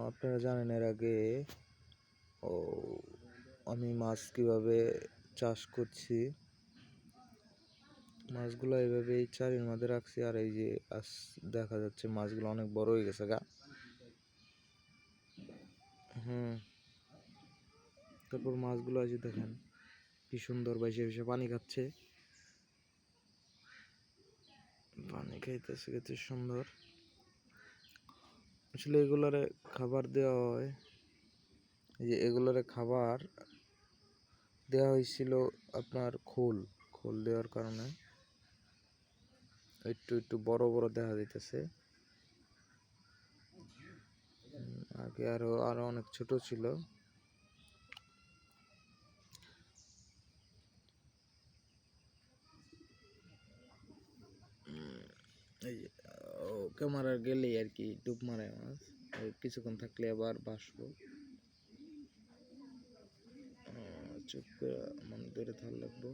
আপনারা জানেন এর আগে ও আমি মাছ কিভাবে চাষ করছি। মাছগুলো এইভাবে এই চারির মধ্যে রাখছি, আর এই যে আজ দেখা যাচ্ছে মাছগুলো অনেক বড় হয়ে গেছে গা। তারপর মাছগুলো আছে দেখেন কি সুন্দর বাইসে বাইসে পানি খাচ্ছে, পানি খাইতেছে কত সুন্দর। আসলে এগুলারে খাবার দেওয়া হয়, এই যে এগুলারে খাবার দেওয়া হয়েছিল আপনার খোল খোল দেওয়ার কারণে একটু একটু বড় বড় দেখা যাইতেছে। আগে আরো আরো অনেক ছোট ছিল। এই ক্যামেরা গেলেই আর কি ডুব মারে মাছ, কিছুক্ষণ থাকলে আবার বাসবো। চুপ করে মানে ধরে থাল লাগবো।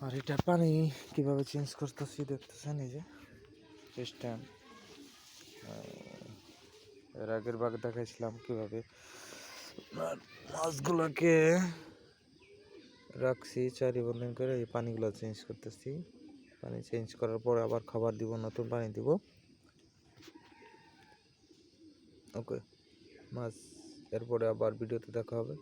আর এটার পানি কিভাবে চেঞ্জ করতেছি দেখতেছেন, এই যে সিস্টেম। এর আগের ভাগে দেখাইছিলাম কিভাবে মাছগুলোকে রাখছি চারি বন্ধন করে, এই পানিগুলো চেঞ্জ করতেছি। পানি চেঞ্জ করার পর আবার খাবার দিব, নতুন পানি দিব। ওকে মাছ, এরপরে আবার ভিডিওতে দেখা হবে।